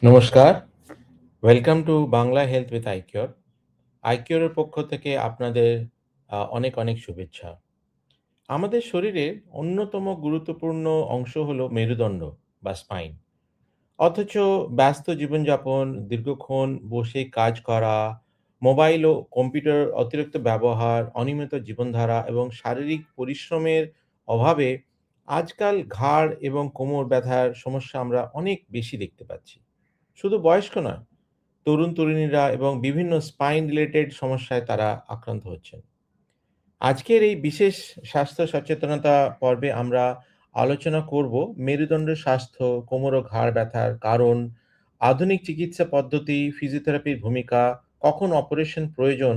নমস্কার। Welcome to Bangla health with iCure. আইকিউরের পক্ষ থেকে আপনাদের অনেক শুভেচ্ছা। আমাদের শরীরের অন্যতম গুরুত্বপূর্ণ অংশ হলো মেরুদণ্ড বা স্পাইন। অথচ ব্যস্ত জীবনযাপন, দীর্ঘক্ষণ বসে কাজ করা, মোবাইল ও কম্পিউটার অতিরিক্ত ব্যবহার, অনিয়মিত জীবনধারা এবং শারীরিক পরিশ্রমের অভাবে আজকাল ঘাড় এবং কোমর ব্যথার সমস্যা আমরা অনেক বেশি দেখতে পাচ্ছি। শুধু বয়স্ক নয়, তরুণ-তরুণীরা এবং বিভিন্ন স্পাইন রিলেটেড সমস্যায় তারা আক্রান্ত হচ্ছেন। আজকের এই বিশেষ স্বাস্থ্য সচেতনতা পর্বে আমরা আলোচনা করব মেরুদণ্ডের স্বাস্থ্য, কোমর ও ঘাড় ব্যথার কারণ, আধুনিক চিকিৎসা পদ্ধতি, ফিজিওথেরাপির ভূমিকা, কখন অপারেশন প্রয়োজন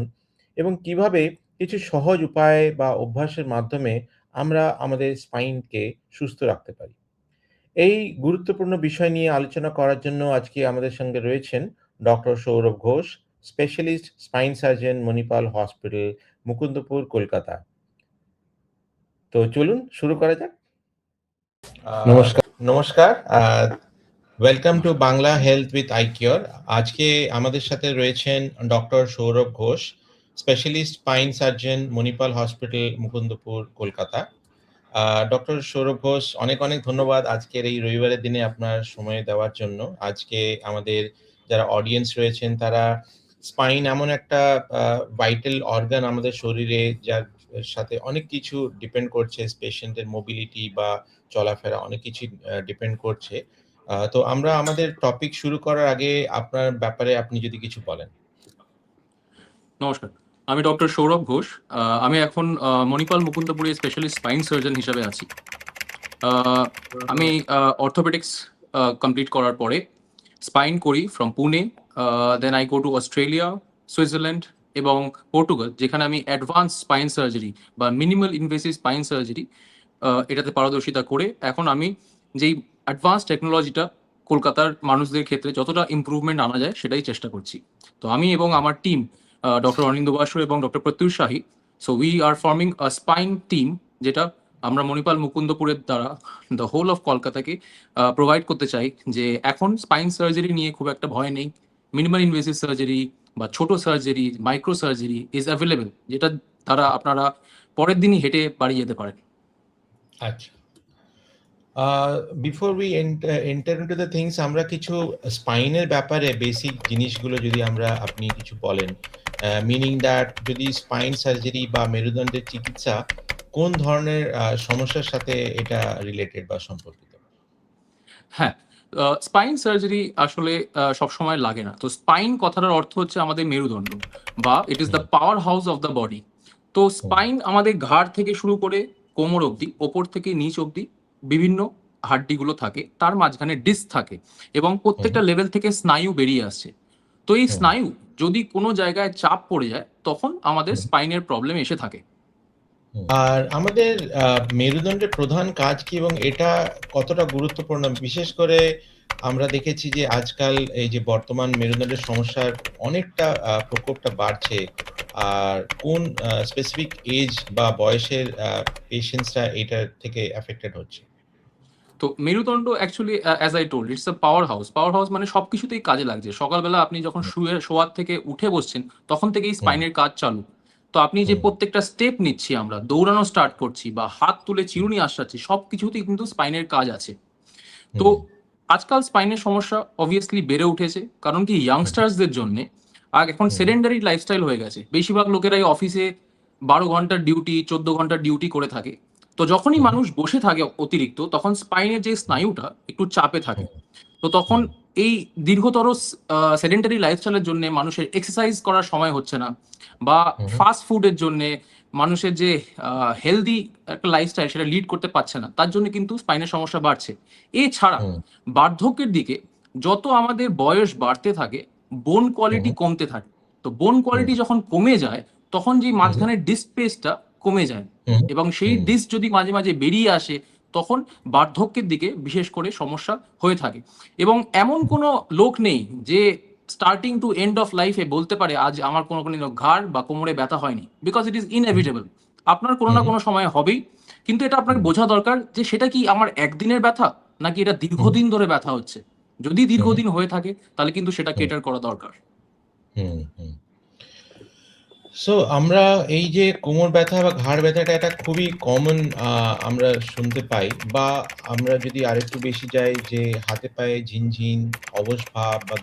এবং কিভাবে কিছু সহজ উপায় বা অভ্যাসের মাধ্যমে আমরা আমাদের স্পাইনকে সুস্থ রাখতে পারি। এই গুরুত্বপূর্ণ বিষয় নিয়ে আলোচনা করার জন্য আজকে আমাদের সঙ্গে রয়েছেন doctor Sourav Ghosh, specialist spine surgeon, Manipal hospital, Mukundapur, Kolkata. তো চলুন শুরু করা যাক। নমস্কার। ওয়েলকাম টু নমস্কার। Bangla health with iCure. আজকে আমাদের সাথে রয়েছেন doctor Sourav Ghosh, specialist spine surgeon, Manipal hospital, Mukundapur, Kolkata. Doctor Sourav Ghosh, অনেক ধন্যবাদ আজকের এই রবিবারের দিনে আপনার সময় দেওয়ার জন্য। আজকে আমাদের যারা অডিয়েন্স রয়েছেন তারা স্পাইন এমন একটা ভাইটাল অর্গান আমাদের শরীরে, যার সাথে অনেক কিছু ডিপেন্ড করছে। পেশেন্টের মোবিলিটি বা চলাফেরা অনেক কিছুই ডিপেন্ড করছে। তো আমরা আমাদের টপিক শুরু করার আগে আপনার ব্যাপারে আপনি যদি কিছু বলেন। নমস্কার। আমি ডক্টর সৌরভ ঘোষ। আমি এখন মণিপাল মুকুন্দপুরে স্পেশালিস্ট স্পাইন সার্জন হিসাবে আছি। আমি অর্থোপেডিক্স কমপ্লিট করার পরে স্পাইন করি from Pune. Then I go to Australia, Switzerland এবং পর্তুগাল, যেখানে আমি অ্যাডভান্স স্পাইন সার্জারি বা মিনিমাল ইনভেসিভ স্পাইন সার্জারি এটাতে পারদর্শিতা করে এখন আমি যেই অ্যাডভান্স টেকনোলজিটা কলকাতার মানুষদের ক্ষেত্রে যতটা ইমপ্রুভমেন্ট আনা যায় সেটাই চেষ্টা করছি। তো আমি এবং আমার টিম, ডক্টর অনিন্দ বাসু এবং doctor Pratyush Shahi, so we are forming a spine team, যেটা আমরা মণিপাল মুকুন্দপুরের দ্বারা দ্য হোল অফ কলকাতাকে প্রোভাইড করতে চাই যে এখন স্পাইন সার্জারি নিয়ে খুব একটা ভয় নেই। মিনিমাল ইনভেসিভ সার্জারি বা ছোট surgery, micro surgery is available, যেটা তারা আপনারা পরের দিনই হেঁটে বাড়ি যেতে পারেন। আচ্ছা। Before we enter into the things, আমরা কিছু স্পাইনের ব্যাপারে বেসিক জিনিসগুলো যদি আপনি কিছু বলেন। মিনিং দ্যাট যদি স্পাইন সার্জারি বা মেরুদণ্ডের চিকিৎসা কোন ধরনের সমস্যার সাথে এটা রিলেটেড বা সম্পর্কিত? হ্যাঁ, স্পাইন সার্জারি আসলে সবসময় লাগে না। তো স্পাইন কথাটার অর্থ হচ্ছে আমাদের মেরুদণ্ড, বা it is the hmm, power house of the body. তো হুম, স্পাইন আমাদের ঘাড় থেকে শুরু করে কোমর অবধি, ওপর থেকে নিচ অবধি বিভিন্ন হাড্ডিগুলো থাকে। তার মাঝখানে ডিস্ক থাকে এবং হুম, প্রত্যেকটা লেভেল থেকে স্নায়ু বেরিয়ে আসছে। তো এই হুম, স্নায়ু যদি কোনো জায়গায় চাপ পড়ে যায়, তখন আমাদের হুম। স্পাইনের প্রবলেম এসে থাকে। আর আমাদের মেরুদণ্ডের প্রধান কাজ কি এবং এটা কতটা গুরুত্বপূর্ণ? বিশেষ করে আমরা দেখেছি যে আজকাল এই যে বর্তমান মেরুদণ্ডের সমস্যার অনেকটা প্রকোপটা বাড়ছে। আর কোন স্পেসিফিক এজ বা বয়সের পেশেন্টসরা এটার থেকে এফেক্টেড হচ্ছে? তো মেরুদণ্ড actually as I told it's a power house. Power house মানে সবকিছুতেই কাজে লাগছে। সকালবেলা আপনি যখন হুম, শোয়ার থেকে উঠে বসছেন, তখন থেকেই হুম, স্পাইনের কাজ চালু। তো আপনি যে হুম, প্রত্যেকটা স্টেপ নিচ্ছি আমরা, দৌড়ানো স্টার্ট করছি বা হাত তুলে চিরুনি আশ্রাচ্ছি, সবকিছুতেই কিন্তু স্পাইনের কাজ আছে। তো হুম, আজকাল স্পাইনের সমস্যা অবভিয়াসলি বেড়ে উঠেছে। কারণ কি, হুম, ইয়াংস্টার্সদের জন্যে এখন হুম, সেডেন্টারি লাইফস্টাইল হয়ে গেছে। বেশিরভাগ লোকেরাই অফিসে ১২ ঘন্টার ডিউটি, ১৪ ঘন্টার ডিউটি করে থাকে। তো যখনই হুম, মানুষ বসে থাকে অতিরিক্ত, তখন স্পাইনের যে স্নায়ুটা একটু চাপে থাকে। হুম, তো তখন হুম, এই দীর্ঘতর সেডেন্টারি লাইফস্টাইলের জন্যে মানুষের এক্সারসাইজ করার সময় হচ্ছে না, বা হুম, ফাস্ট ফুডের জন্যে মানুষের যে হেলদি একটা লাইফস্টাইল সেটা লিড করতে পারছে না। তার জন্য কিন্তু স্পাইনের সমস্যা বাড়ছে। এছাড়া হুম, বার্ধক্যের দিকে যত আমাদের বয়স বাড়তে থাকে, বোন হুম, কোয়ালিটি কমতে থাকে। তো বোন হুম, কোয়ালিটি যখন কমে যায়, তখন যে হুম, মাঝখানের ডিস্ক স্পেসটা কমে যায় হুম, এবং সেই হুম, ডিস্ক যদি মাঝে বেরিয়ে আসে, তখন বার্ধক্যের দিকে বিশেষ করে সমস্যা হয়ে থাকে। এবং এমন কোনো লোক নেই যে স্টার্টিং টু এন্ড অফ লাইফে বলতে পারে আজ আমার কোনো ঘাড় বা কোমরে ব্যথা হয়নি, because it is hmm, inevitable. আপনার কোনো না হুম, কোনো সময় হবেই। কিন্তু এটা আপনাকে হুম, বোঝা দরকার যে সেটা কি আমার একদিনের ব্যথা, নাকি এটা হুম। দীর্ঘদিন ধরে ব্যথা হচ্ছে। যদি হুম, দীর্ঘদিন হয়ে থাকে তাহলে কিন্তু সেটা হুম, কেটার করা দরকার। হুম, হুম। সো আমরা এই যে কোমর ব্যথা বা ঘাড় ব্যথাটা এটা খুবই কমন আমরা শুনতে পাই বা আমরা যদি আরেকটু বেশি যাই যে হাতে পায়ে ঝিনঝিন, অবশ ভাব বা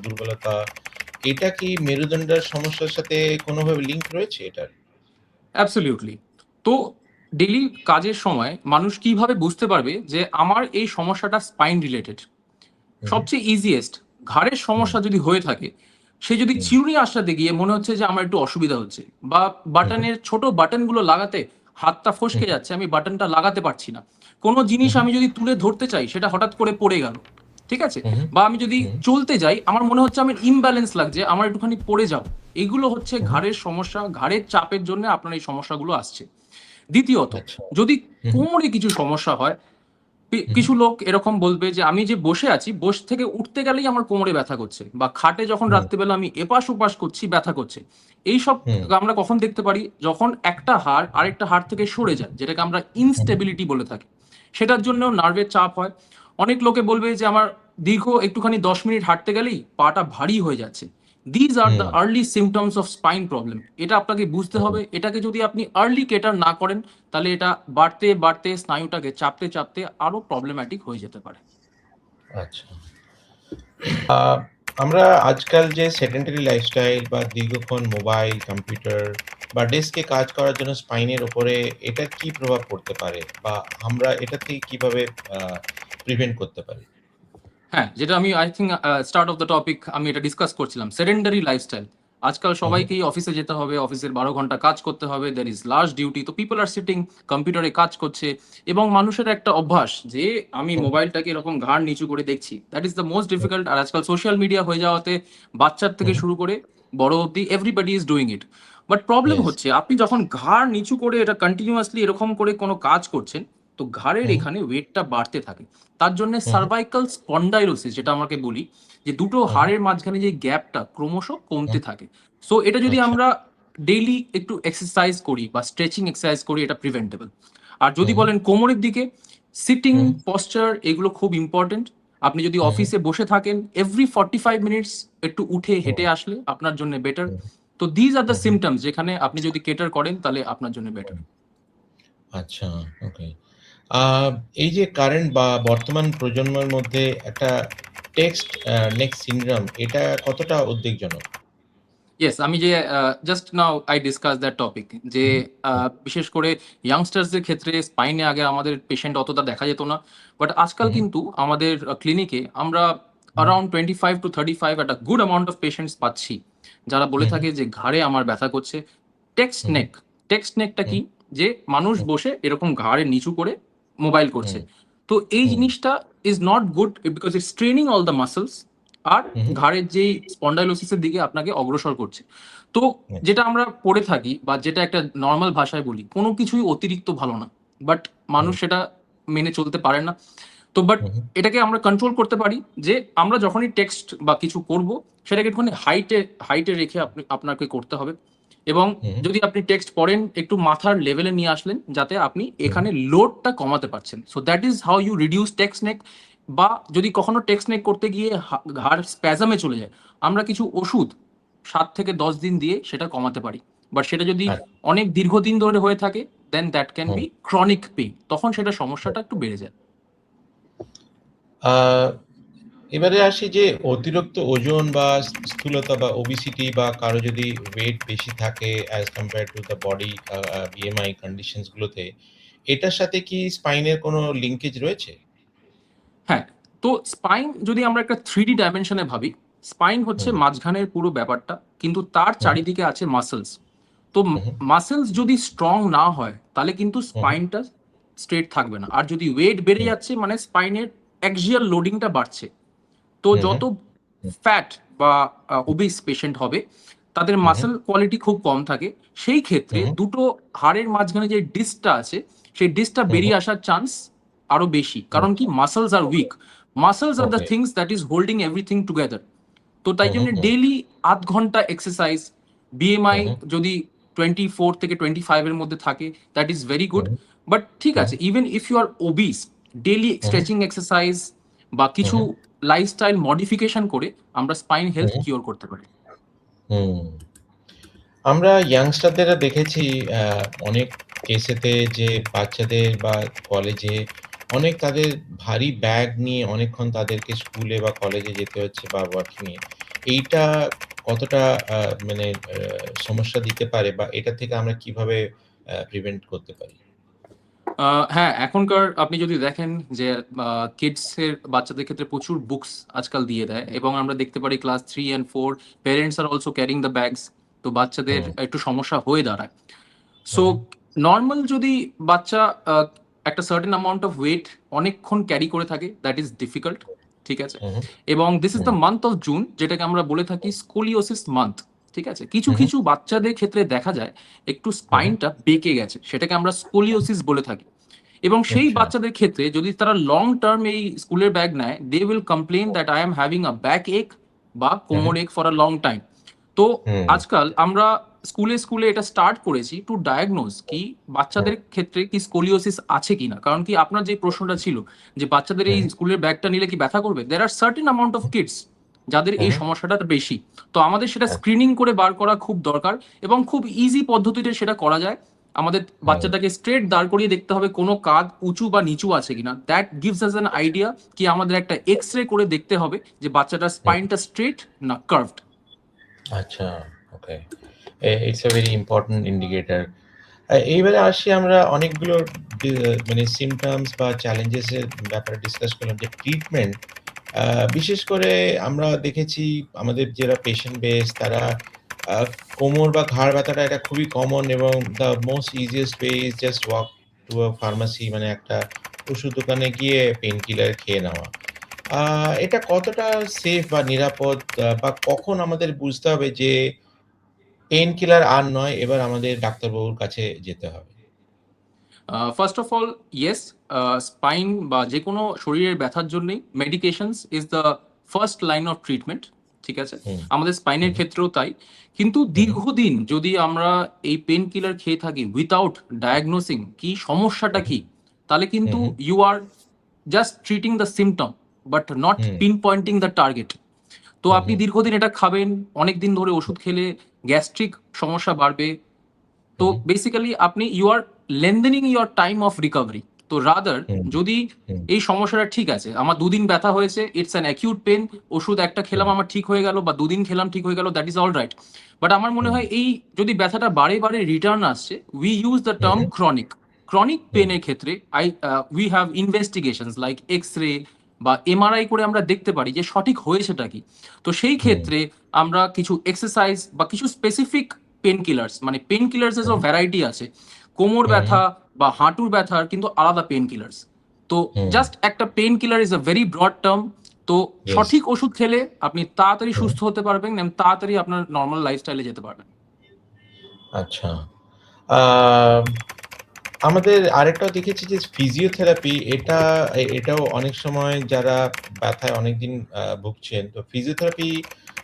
দুর্বলতা এটা কি মেরুদণ্ডের সমস্যার সাথে কোনোভাবে লিঙ্ক রয়েছে এটার? অ্যাবসলিউটলি। তো ডেইলি কাজের সময় মানুষ কিভাবে বুঝতে পারবে যে আমার এই সমস্যাটা স্পাইন রিলেটেড? হু, হু, সবচেয়ে ইজিয়েস্ট, ঘাড়ের হুম, সমস্যা যদি হয়ে থাকে, সে যদি হুম, চিরুনি আঁচড়াতে গিয়ে মনে হচ্ছে যে আমার একটু অসুবিধা হচ্ছে, বা হু, হু, বাটনের ছোট বাটনগুলো লাগাতে হাতটা হু, ফসকে যাচ্ছে, আমি বাটনটা লাগাতে পারছি না। কোনো হু, জিনিস হু, আমি যদি তুলে ধরতে চাই সেটা হঠাৎ করে পড়ে গেল। ঠিক আছে? হু, হু, বা আমি যদি হু, চলতে যাই আমার মনে হচ্ছে আমার ইমব্যালেন্স লাগছে, আমার একটুখানি পড়ে যাবো। এগুলো হচ্ছে হু, হু, ঘাড়ের সমস্যা, ঘাড়ের চাপের জন্য আপনার এই সমস্যাগুলো আসছে। দ্বিতীয়ত, আচ্ছা। যদি হু, হু, কোমরে কিছু সমস্যা হয়, হু, হু, কিছু লোক এরকম বলবে যে আমি যে বসে আছি, থেকে উঠতে গেলেই আমার কোমরে ব্যথা করছে, বা খাটে যখন হুম, রাত্রিবেলা আমি এপাশ-ওপাশ করছি ব্যথা করছে। এইসব হুম, আমরা কখন দেখতে পারি? যখন একটা হাড় আরেকটা হাড় থেকে সরে যায়, যেটাকে আমরা হুম, ইনস্টেবিলিটি বলে থাকি। সেটার জন্যও নার্ভের চাপ হয়। অনেক লোকে বলবে যে আমার দীর্ঘ একটুখানি ১০ মিনিট হাঁটতে গেলেই পাটা ভারী হয়ে যাচ্ছে। These are the hmm, early symptoms of spine problem. এটা আপনাকে বুঝতে হুম, হবে। এটাকে যদি আপনি আর্লি কেটার না করেন, তাহলে এটা বাড়তে, বাড়তে স্নায়ুটাকে চাপতে, চাপতে আরো প্রবলেম্যাটিক হয়ে যেতে পারে। আচ্ছা। আ আমরা আজকাল যে সেডেন্টারি লাইফস্টাইল বা দীর্ঘক্ষণ মোবাইল, কম্পিউটার বা ডেস্কে কাজ করার জন্য স্পাইনের উপরে এটার কি প্রভাব পড়তে পারে? বা আমরা এটা থেকে কিভাবে আ প্রিভেন্ট করতে পারি? হ্যাঁ, যেটা আমি I think start of the topic আমি এটা ডিসকাস করছিলাম। Sedentary lifestyle. আজকাল হু, হু, সবাইকেই অফিসে যেতে হবে, অফিসের ১২ ঘন্টা কাজ করতে হবে। দেয়ার ইস লার্জ ডিউটি। তো পিপল আর সিটিং, কম্পিউটারে কাজ করছে, এবং মানুষের একটা অভ্যাস যে আমি হু, মোবাইলটাকে এরকম ঘাড় নিচু করে দেখছি। That is the most uh, difficult. আর আজকাল সোশ্যাল মিডিয়া হয়ে যাওয়াতে বাচ্চার হু, থেকে হু, শুরু করে বড় অব্দি everybody is doing it. But problem yes. হচ্ছে আপনি যখন ঘাড় নিচু করে এটা কন্টিনিউয়াসলি এরকম করে কোনো কাজ করছেন, তো ঘাড়ের হু, হু, এখানে ওয়েটটা বাড়তে থাকে। তার জন্য হু, হু, সার্ভাইকাল স্পন্ডাইলোসিস যেটা আমাকে বলি, যে দুটো হু, হু, হাড়ের মাঝখানে যে গ্যাপটা ক্রমশ হু, কমতে থাকে। সো এটা যদি আচ্ছা। আমরা ডেইলি একটু এক্সারসাইজ করি বা স্ট্রেচিং এক্সারসাইজ করি, এটা প্রিভেন্টেবল। আর হু, যদি হু, বলেন কোমরের দিকে, সিটিং হু, পশ্চার এগুলো খুব ইম্পর্টেন্ট। আপনি যদি হু, হু, অফিসে বসে থাকেন, এভরি 45 মিনিটস একটু উঠে হু, হেঁটে আসলে আপনার জন্য বেটার। হু, তো these are who, the who, symptoms যেখানে আপনি যদি কেটার করেন তাহলে আপনার জন্য বেটার। হু। আচ্ছা, ওকে। আ এই যে কারেন্ট বা বর্তমান প্রজন্মের মধ্যে একটা টেক্সট নেক সিনড্রোম এটা কতটা উদ্বেগজনক? ইয়েস, আমি যে just now I discuss that topic যে হুম, হুম, বিশেষ করে ইয়াংস্টার্সদের ক্ষেত্রে স্পাইনে আগে আমাদের পেশেন্ট অতটা দেখা যেত না। বাট আজকাল হুম, কিন্তু আমাদের ক্লিনিকে আমরা হুম, অ্যারাউন্ড 25 to 35 একটা গুড অ্যামাউন্ট অফ পেশেন্টস পাচ্ছি, যারা বলে হুম, হুম, থাকে যে ঘাড়ে আমার ব্যথা করছে। টেক্সট হুম, নেক, টেক্সট নেকটা হুম, কি? যে মানুষ হুম, বসে এরকম ঘাড়ে নিচু করে মোবাইল করছে। হুম, তো এই হুম, জিনিসটা is not good because it's straining all the muscles, আর হুম, ঘাড়ের যেই স্পন্ডাইলোসিসের দিকে আপনাকে অগ্রসর করছে। তো আচ্ছা, যেটা আমরা পড়ে থাকি বা যেটা একটা নরমাল ভাষায় বলি, কোনো কিছুই অতিরিক্ত ভালো না। বাট মানুষ হুম, সেটা মেনে চলতে পারে না। তো বাট হুম, এটাকে আমরা কন্ট্রোল করতে পারি যে আমরা যখনই টেক্সট বা কিছু করব, সেটাকে একটুখানি হাইটে রেখে আপনাকে করতে হবে। এবং হুম, যদি আপনি টেক্সট পড়েন, একটু মাথার লেভেলে নিয়ে আসলেন যাতে আপনি হুম, এখানে লোডটা কমাতে পারছেন। So that is how you reduce text neck. বা যদি কখনো টেক্সট নেক করতে গিয়ে ঘাড় স্প্যাজমে চলে যায়, আমরা কিছু ওষুধ ৭ থেকে ১০ দিন দিয়ে সেটা কমাতে পারি। বাট সেটা যদি আচ্ছা, অনেক দীর্ঘদিন ধরে হয়ে থাকে, then that can hmm, be chronic pain. তখন সেটা হুম। সমস্যাটা একটু বেড়ে যায়। আ এবারে আসি যে অতিরিক্ত ওজন বা স্থূলতা বা ওবেসিটি বা কারো যদি ওয়েট বেশি থাকে as compared to the body BMI conditions গুলোতে, এটার সাথে কি স্পাইনের কোনো লিঙ্কেজ রয়েছে? হ্যাঁ, তো স্পাইন যদি আমরা একটা 3D ডাইমেনশন এ ভাবি, স্পাইন হচ্ছে হুম, মাঝখানের পুরো ব্যাপারটা। কিন্তু তার হুম, চারিদিকে আছে মাসলস। তো হুম, মাসলস যদি স্ট্রং না হয়, তাহলে কিন্তু হুম, স্পাইনটা স্ট্রেট থাকবে না। আর যদি ওয়েট বেড়ে হুম, যাচ্ছে মানে স্পাইনের অ্যাক্সিয়াল লোডিংটা বাড়ছে। তো হুম, যত হুম, ফ্যাট বা ওবিস পেশেন্ট হবে, তাদের হুম, হুম, মাসল কোয়ালিটি খুব কম থাকে। সেই ক্ষেত্রে হুম, দুটো হাড়ের মাঝখানে যে ডিস্কটা আছে, সেই ডিস্কটা হুম, হুম, বেরিয়ে আসার চান্স আরো বেশি। হুম, কারণ কি? মাসলস আর ওকে, উইক। মাসলস আর the okay. Things that is holding everything together. তো তাই হুম, হুম, জন্য হুম, ডেইলি ০.৫ ঘন্টা এক্সারসাইজ, বিএমআই হুম, হুম, যদি 24 থেকে 25 এর মধ্যে থাকে, that is very good. Hmm, but ঠিক হুম, আছে, even if you are obese, daily hmm, stretching exercise বা হুম, কিছু হুম, লাইফস্টাইল মডিফিকেশন করে আমরা স্পাইন হেলথ হুম, কিওর করতে পারি। হুম। আমরা ইয়াংস্টারদেরও দেখেছি অনেক কেসেতে যে বাচ্চাদের বা কলেজে অনেক তাদের ভারী ব্যাগ নিয়ে অনেকক্ষণ তাদেরকে স্কুলে বা কলেজে যেতে হচ্ছে বা ওয়ার্কিং এ। এইটা কতটা আ মানে সমস্যা দিতে পারে বা এটা থেকে আমরা কিভাবে প্রিভেন্ট করতে পারি? হ্যাঁ, এখনকার আপনি যদি দেখেন যে কিডস এর বাচ্চাদের ক্ষেত্রে প্রচুর বুকস আজকাল দিয়ে দেয় এবং আমরা দেখতে পারি class 3 and 4 parents are also carrying the bags. তো বাচ্চাদের হুম, একটু সমস্যা হয়ে দাঁড়ায়। হু, সো হু, নরমাল যদি বাচ্চা আ একটা সার্টেন অ্যামাউন্ট অফ ওয়েট অনেকক্ষণ ক্যারি করে থাকে, দ্যাট ইজ ডিফিকাল্ট। ঠিক আছে? হু, হু, এবং this is hmm, the month of June, যেটাকে আমরা বলে থাকি স্কোলিওসিস মান্থ। ঠিক আছে? কিছু, হু, হু, কিছু বাচ্চাদের ক্ষেত্রে দেখা যায় একটু হু, হু। স্পাইনটা বেঁকে গেছে। সেটাকে আমরা স্কোলিওসিস বলে থাকি। এবং সেই আচ্ছা। বাচ্চাদের ক্ষেত্রে যদি তারা লং টার্ম এই স্কুলের ব্যাগ নেয়, they will complain that I am having a back ache বা হু, হু, কোমর এক ফর আ লং টাইম। তো হুম, আজকাল আমরা স্কুলে এটা স্টার্ট করেছি টু ডায়াগনোজ কি হুম, বাচ্চাদের ক্ষেত্রে কি স্কোলিওসিস আছে কিনা। কারণ কি আপনার যে প্রশ্নটা ছিল যে বাচ্চাদের এই হুম, স্কুলের ব্যাগটা নিলে কি ব্যথা করবে? There are certain amount of kids যাদের হু, এই হু, সমস্যাটা বেশি। তো আমাদের সেটা আচ্ছা, স্ক্রিনিং করে বার করা খুব দরকার এবং খুব ইজি পদ্ধতিতে সেটা করা যায়। আমাদের হুম, বাচ্চাটাকে স্ট্রেট দাঁড় করিয়ে দেখতে হবে কোনো কাঁধ উঁচু বা নিচু আছে কিনা। That gives us an idea কি আমাদের একটা এক্স-রে করে দেখতে হবে যে বাচ্চাটার হুম, স্পাইনটা স্ট্রেট না কার্ভড। আচ্ছা, okay. It's a very important indicator. এইবারে আসি আমরা অনেকগুলো ডি মানে সিম্পটমস বা চ্যালেঞ্জেস এর ব্যাপারে ডিসকাস করলাম যে ট্রিটমেন্ট আ বিশেষ করে আমরা দেখেছি আমাদের যারা পেশেন্ট বেস তারা আ কোমর বা ঘাড় ব্যথাটা এটা খুবই কমন এবং the most easiest way is just walk to a pharmacy মানে একটা ওষুধ দোকানে গিয়ে পেইন কিলার খেয়ে নেওয়া। আ এটা কতটা সেফ বা নিরাপদ বা কখন আমাদের বুঝতে হবে যে পেইন কিলার আর নয়, এবার আমাদের ডাক্তারবাবুর কাছে যেতে হবে? First of all yes, spine বা যে কোনো শরীরের ব্যথার জন্যই medications is the first line of treatment. ঠিক আছে? হুম, আমাদের স্পাইনের হুম, ক্ষেত্রেও তাই। কিন্তু হুম, দীর্ঘদিন যদি আমরা এই পেন কিলার খেয়ে থাকি উইথআউট ডায়াগনোসিং কি সমস্যাটা হুম, কি, তাহলে হুম, কিন্তু hmm, you are just treating the symptom but not hmm, pinpointing the target. তো হুম, আপনি হুম, দীর্ঘদিন এটা খাবেন, অনেকদিন ধরে ওষুধ খেলে গ্যাস্ট্রিক সমস্যা বাড়বে। তো হুম, বেসিক্যালি আপনি you are lengthening your time of recovery. তো রাদার হুম, যদি হুম, এই সমস্যাটা ঠিক আছে, আমার দুদিন ব্যথা হয়েছে, ইটস অ্যান অ্যাকিউট পেন, ওষুধ একটা খেলাম হুম, আমার ঠিক হয়ে গেল বা দুদিন খেলাম ঠিক হয়ে গেল, that is all right. But আমার মনে হুম, হয় এই যদি ব্যথাটা বারে বারে রিটার্ন আসছে, we use the hmm, term hmm, chronic. Chronic hmm, পেনের ক্ষেত্রে we have investigations like X ray বা এমআরআই করে আমরা দেখতে পারি যে সঠিক হয়েছেটা কি। তো সেই হুম, ক্ষেত্রে আমরা কিছু এক্সারসাইজ বা কিছু স্পেসিফিক পেন কিলার্স, মানে পেন কিলার্স এরও ভ্যারাইটি আছে। কোমর হুম, ব্যথা বা হাঁটুর ব্যথার কিন্তু আলাদা পেন কিলার্স। তো হুম, জাস্ট একটা pain killer is a very broad term. তো ইয়েস, সঠিক ওষুধ খেলে আপনি তাড়াতাড়ি হুম, সুস্থ হতে পারবেন এবং তাড়াতাড়ি আপনার নরমাল লাইফস্টাইলে যেতে পারবেন। আচ্ছা। আ আমাদের আরেকটাও দেখেছি যে ফিজিওথেরাপি এটাও অনেক সময় যারা ব্যথায় অনেকদিন ভুগছেন, তো ফিজিওথেরাপি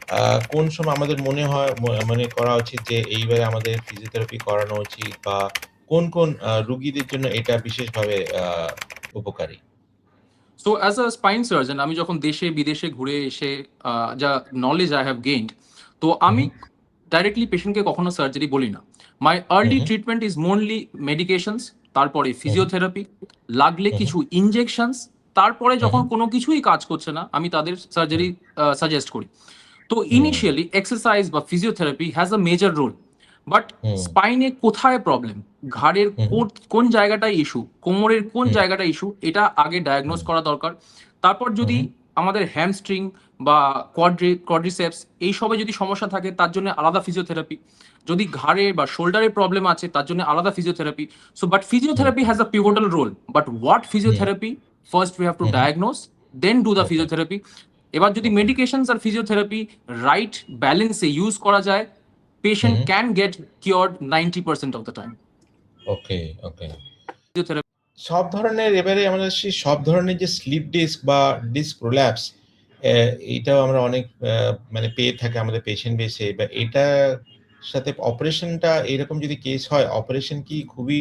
আ কোন সময় আমাদের মনে হয় মনে করা উচিত যে এইবারে আমাদের ফিজিওথেরাপি করানো উচিত বা কোন রোগীদের জন্য এটা বিশেষভাবে উপকারী? So as a spine surgeon আমি যখন দেশে বিদেশে ঘুরে এসে যা নলেজ আই হ্যাভ গেইনড, তো হু, আমি হু, ডাইরেক্টলি পেশেন্টকে কখনো সার্জারি বলি না। My uh, early uh, treatment is mainly medications, তারপরে হু, হু, ফিজিওথেরাপি, লাগলে হু, হু, কিছু ইনজেকশনস, তারপরে হু, হু, যখন কোনো কিছুই কাজ করছে না আমি তাদের সার্জারি সাজেস্ট করি। তো হুম, ইনিশিয়ালি এক্সারসাইজ বা physiotherapy has a major role. But hmm, স্পাইনে কোথায় প্রবলেম, ঘাড়ের হু, হু, কোন জায়গাটায় ইস্যু, কোমরের কোন হুম, জায়গাটা ইস্যু, এটা আগে ডায়াগনোজ হুম, করা দরকার। তারপর হু, যদি হু, আমাদের হ্যামস্ট্রিং বা কোয়াড্রিসেপস এইসবে যদি সমস্যা থাকে তার জন্য আলাদা ফিজিওথেরাপি। যদি ঘাড়ে বা শোল্ডারের প্রবলেম আছে তার জন্য আলাদা physiotherapy. So but hmm, physiotherapy has a pivotal role. But what hmm, physiotherapy, first we have to uh, uh, diagnose, then do the okay, physiotherapy. এবার যদি ওকে, মেডিকেশনস আর ফিজিওথেরাপি রাইট ব্যালেন্সে ইউজ করা যায়, uh, patient uh, can get cured 90% of the time. Okay, okay. Physiotherapy সব ধরনের এবারে আমরা সব ধরনের যে স্লিপ ডিস্ক বা ডিস্ক প্রোল্যাপস এইটাও আমরা অনেক মানে পেয়ে থাকি আমাদের পেশেন্ট বেসে বা এটার সাথে অপারেশনটা এরকম যদি কেস হয়, অপারেশন কি খুবই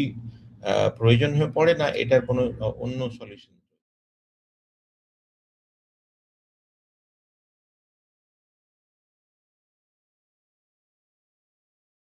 প্রয়োজন হয়ে পড়ে না এটার কোনো অন্য সলিউশন?